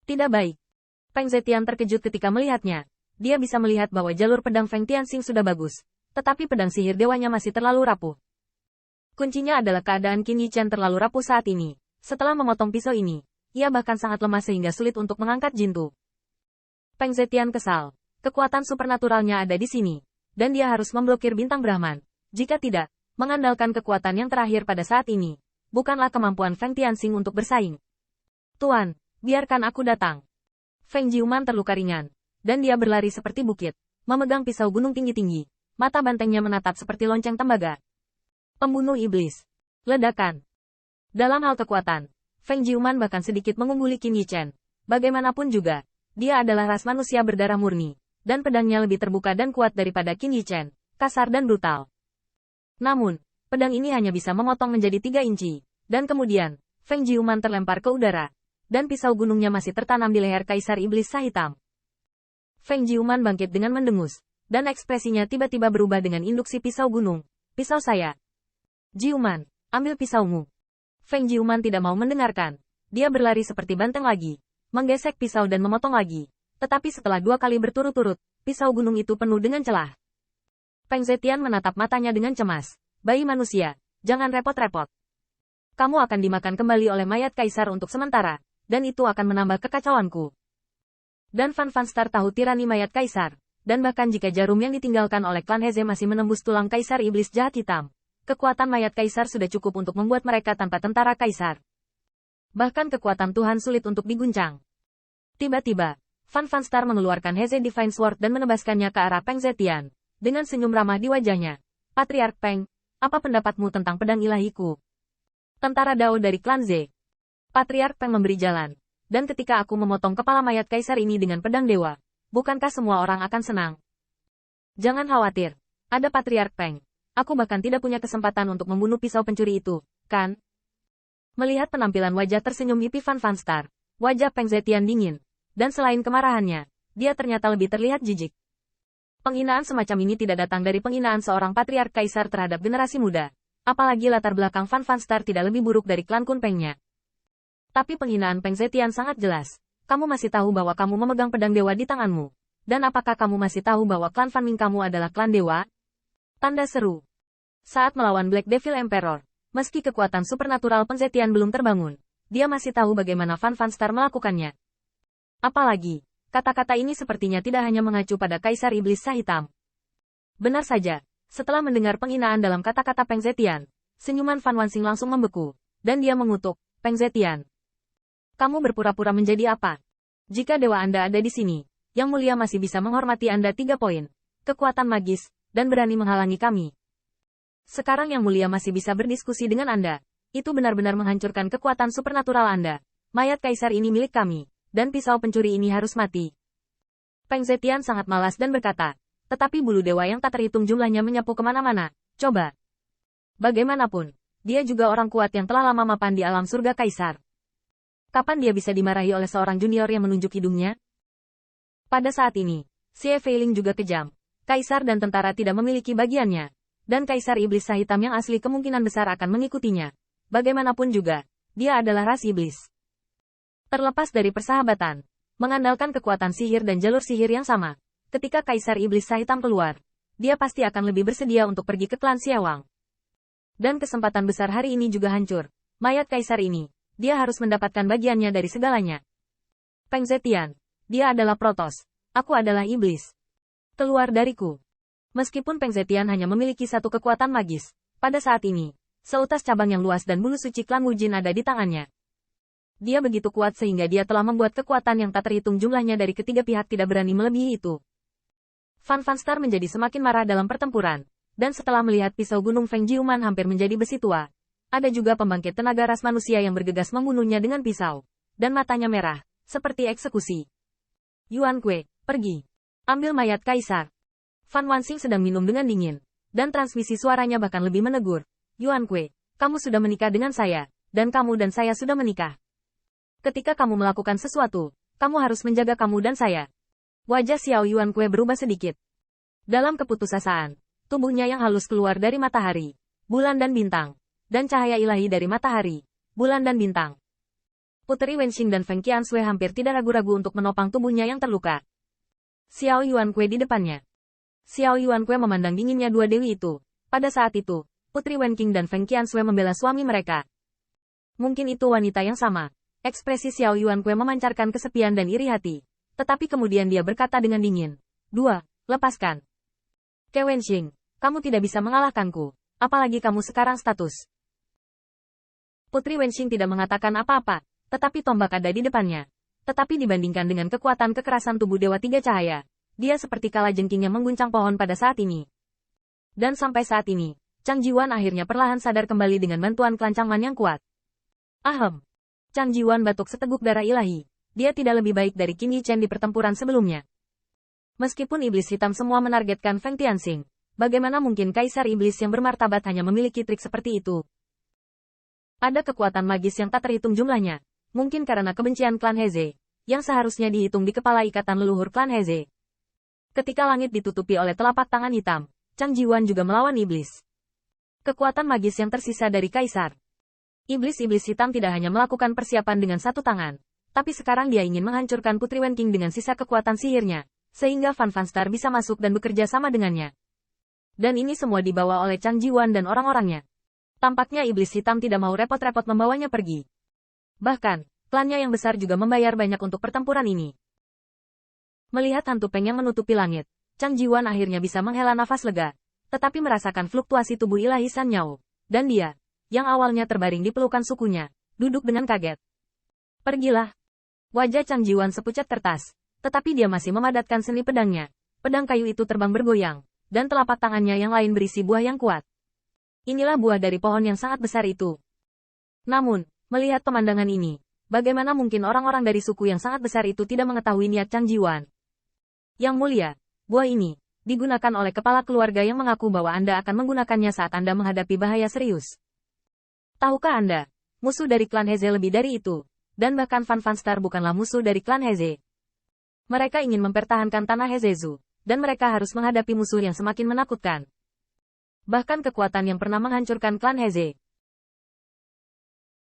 Tidak baik. Peng Zetian terkejut ketika melihatnya. Dia bisa melihat bahwa jalur pedang Feng Tianxing sudah bagus, tetapi pedang sihir dewanya masih terlalu rapuh. Kuncinya adalah keadaan Qin Yichen terlalu rapuh saat ini. Setelah memotong pisau ini, ia bahkan sangat lemah sehingga sulit untuk mengangkat Jintu. Peng Zetian kesal. Kekuatan supernaturalnya ada di sini, dan dia harus memblokir bintang Brahman. Jika tidak, mengandalkan kekuatan yang terakhir pada saat ini, bukanlah kemampuan Feng Tianxing untuk bersaing. Tuan, biarkan aku datang. Feng Jiuman terluka ringan, dan dia berlari seperti bukit, memegang pisau gunung tinggi-tinggi. Mata bantengnya menatap seperti lonceng tembaga. Pembunuh iblis. Ledakan. Dalam hal kekuatan, Feng Jiuman bahkan sedikit mengungguli Qin Yichen. Bagaimanapun juga, dia adalah ras manusia berdarah murni, dan pedangnya lebih terbuka dan kuat daripada Qin Yichen, kasar dan brutal. Namun, pedang ini hanya bisa memotong menjadi 3 inci, dan kemudian, Feng Jiuman terlempar ke udara, dan pisau gunungnya masih tertanam di leher Kaisar Iblis Sahitam. Feng Jiuman bangkit dengan mendengus, dan ekspresinya tiba-tiba berubah dengan induksi pisau gunung. Pisau saya. Jiuman, ambil pisaumu. Feng Jiuman tidak mau mendengarkan. Dia berlari seperti banteng lagi, menggesek pisau dan memotong lagi. Tetapi setelah 2 kali berturut-turut, pisau gunung itu penuh dengan celah. Peng Zetian menatap matanya dengan cemas. Bayi manusia, jangan repot-repot. Kamu akan dimakan kembali oleh mayat kaisar untuk sementara, dan itu akan menambah kekacauanku. Dan Fan Star tahu tirani mayat kaisar, dan bahkan jika jarum yang ditinggalkan oleh klan Heze masih menembus tulang kaisar iblis jahat hitam, kekuatan mayat kaisar sudah cukup untuk membuat mereka tanpa tentara kaisar. Bahkan kekuatan Tuhan sulit untuk diguncang. Tiba-tiba, Fan Star mengeluarkan Heze Divine Sword dan menebaskannya ke arah Peng Zetian, dengan senyum ramah di wajahnya. Patriark Peng, apa pendapatmu tentang pedang ilahiku? Tentara Dao dari klan Z. Patriark Peng memberi jalan. Dan ketika aku memotong kepala mayat kaisar ini dengan pedang dewa, bukankah semua orang akan senang? Jangan khawatir. Ada Patriark Peng. Aku bahkan tidak punya kesempatan untuk membunuh pisau pencuri itu, kan? Melihat penampilan wajah tersenyum hippie Fan Star, wajah Peng Zetian dingin. Dan selain kemarahannya, dia ternyata lebih terlihat jijik. Penghinaan semacam ini tidak datang dari penghinaan seorang Patriark Kaisar terhadap generasi muda. Apalagi latar belakang Fan Star tidak lebih buruk dari klan Kun Pengnya. Tapi penghinaan Peng Zetian sangat jelas. Kamu masih tahu bahwa kamu memegang pedang dewa di tanganmu. Dan apakah kamu masih tahu bahwa klan Fan Ming kamu adalah klan dewa? Tanda seru. Saat melawan Black Devil Emperor, meski kekuatan supernatural Peng Zetian belum terbangun, dia masih tahu bagaimana Fan Star melakukannya. Apalagi, kata-kata ini sepertinya tidak hanya mengacu pada Kaisar Iblis Sahitam. Benar saja, setelah mendengar penghinaan dalam kata-kata Peng Zetian, senyuman Fan Wansing langsung membeku, dan dia mengutuk, Peng Zetian. Kamu berpura-pura menjadi apa? Jika dewa Anda ada di sini, Yang Mulia masih bisa menghormati Anda 3 poin. Kekuatan magis, dan berani menghalangi kami. Sekarang Yang Mulia masih bisa berdiskusi dengan Anda. Itu benar-benar menghancurkan kekuatan supernatural Anda. Mayat kaisar ini milik kami, dan pisau pencuri ini harus mati. Peng Zetian sangat malas dan berkata, tetapi bulu dewa yang tak terhitung jumlahnya menyapu kemana-mana. Coba. Bagaimanapun, dia juga orang kuat yang telah lama mapan di alam surga kaisar. Kapan dia bisa dimarahi oleh seorang junior yang menunjuk hidungnya? Pada saat ini, Xie Feiling juga kejam. Kaisar dan tentara tidak memiliki bagiannya. Dan Kaisar Iblis Sahitam yang asli kemungkinan besar akan mengikutinya. Bagaimanapun juga, dia adalah ras iblis. Terlepas dari persahabatan, mengandalkan kekuatan sihir dan jalur sihir yang sama, ketika Kaisar Iblis Sahitam keluar, dia pasti akan lebih bersedia untuk pergi ke klan Xiawang. Dan kesempatan besar hari ini juga hancur. Mayat Kaisar ini, dia harus mendapatkan bagiannya dari segalanya. Peng Zetian, dia adalah Protos. Aku adalah iblis. Keluar dariku. Meskipun Peng Zetian hanya memiliki satu kekuatan magis, pada saat ini, seutas cabang yang luas dan bulu suci klan Wujin ada di tangannya. Dia begitu kuat sehingga dia telah membuat kekuatan yang tak terhitung jumlahnya dari ketiga pihak tidak berani melebihi itu. Fan Star menjadi semakin marah dalam pertempuran, dan setelah melihat pisau gunung Feng Jiuman hampir menjadi besi tua, ada juga pembangkit tenaga ras manusia yang bergegas membunuhnya dengan pisau, dan matanya merah, seperti eksekusi. Yuan Kue, pergi. Ambil mayat kaisar. Fan Wansing sedang minum dengan dingin, dan transmisi suaranya bahkan lebih menegur. Yuan Kue, kamu sudah menikah dengan saya, dan kamu dan saya sudah menikah. Ketika kamu melakukan sesuatu, kamu harus menjaga kamu dan saya. Wajah Xiao Yuan Kue berubah sedikit. Dalam keputusasaan, tubuhnya yang halus keluar dari matahari, bulan dan bintang, dan cahaya ilahi dari matahari, bulan dan bintang. Puteri Wenxing dan Feng Qianshui hampir tidak ragu-ragu untuk menopang tubuhnya yang terluka. Xiao Yuankui di depannya. Xiao Yuankui memandang dinginnya dua dewi itu. Pada saat itu, Putri Wenqing dan Feng Qianshui membela suami mereka. Mungkin itu wanita yang sama. Ekspresi Xiao Yuankui memancarkan kesepian dan iri hati. Tetapi kemudian dia berkata dengan dingin. "Dua, lepaskan. Ke Wenxing, kamu tidak bisa mengalahkanku. Apalagi kamu sekarang status." Putri Wenxing tidak mengatakan apa-apa, tetapi tombak ada di depannya. Tetapi dibandingkan dengan kekuatan kekerasan tubuh Dewa Tiga Cahaya, dia seperti kalajengking yang mengguncang pohon pada saat ini. Dan sampai saat ini, Chang Jiwan akhirnya perlahan sadar kembali dengan bantuan kelancangman yang kuat. Ahem. Chang Jiwan batuk seteguk darah ilahi. Dia tidak lebih baik dari Qin Yichen di pertempuran sebelumnya. Meskipun iblis hitam semua menargetkan Feng Tianxing, bagaimana mungkin Kaisar Iblis yang bermartabat hanya memiliki trik seperti itu? Ada kekuatan magis yang tak terhitung jumlahnya. Mungkin karena kebencian klan Heze, yang seharusnya dihitung di kepala ikatan leluhur klan Heze. Ketika langit ditutupi oleh telapak tangan hitam, Chang Jiwan juga melawan iblis. Kekuatan magis yang tersisa dari Kaisar. Iblis-iblis hitam tidak hanya melakukan persiapan dengan satu tangan, tapi sekarang dia ingin menghancurkan Putri Wenqing dengan sisa kekuatan sihirnya, sehingga Fan Fan Star bisa masuk dan bekerja sama dengannya. Dan ini semua dibawa oleh Chang Jiwan dan orang-orangnya. Tampaknya iblis hitam tidak mau repot-repot membawanya pergi. Bahkan, klannya yang besar juga membayar banyak untuk pertempuran ini. Melihat hantu Peng yang menutupi langit, Chang Jiwan akhirnya bisa menghela nafas lega, tetapi merasakan fluktuasi tubuh ilahi San Nyao. Dan dia, yang awalnya terbaring di pelukan sukunya, duduk dengan kaget. Pergilah. Wajah Chang Jiwan sepucat kertas, tetapi dia masih memadatkan seni pedangnya. Pedang kayu itu terbang bergoyang, dan telapak tangannya yang lain berisi buah yang kuat. Inilah buah dari pohon yang sangat besar itu. Namun, melihat pemandangan ini, bagaimana mungkin orang-orang dari suku yang sangat besar itu tidak mengetahui niat Chang Jiwan? Yang mulia, buah ini digunakan oleh kepala keluarga yang mengaku bahwa Anda akan menggunakannya saat Anda menghadapi bahaya serius. Tahukah Anda, musuh dari klan Heze lebih dari itu, dan bahkan Fan Fan Star bukanlah musuh dari klan Heze. Mereka ingin mempertahankan tanah Hezezu, dan mereka harus menghadapi musuh yang semakin menakutkan. Bahkan kekuatan yang pernah menghancurkan klan Heze,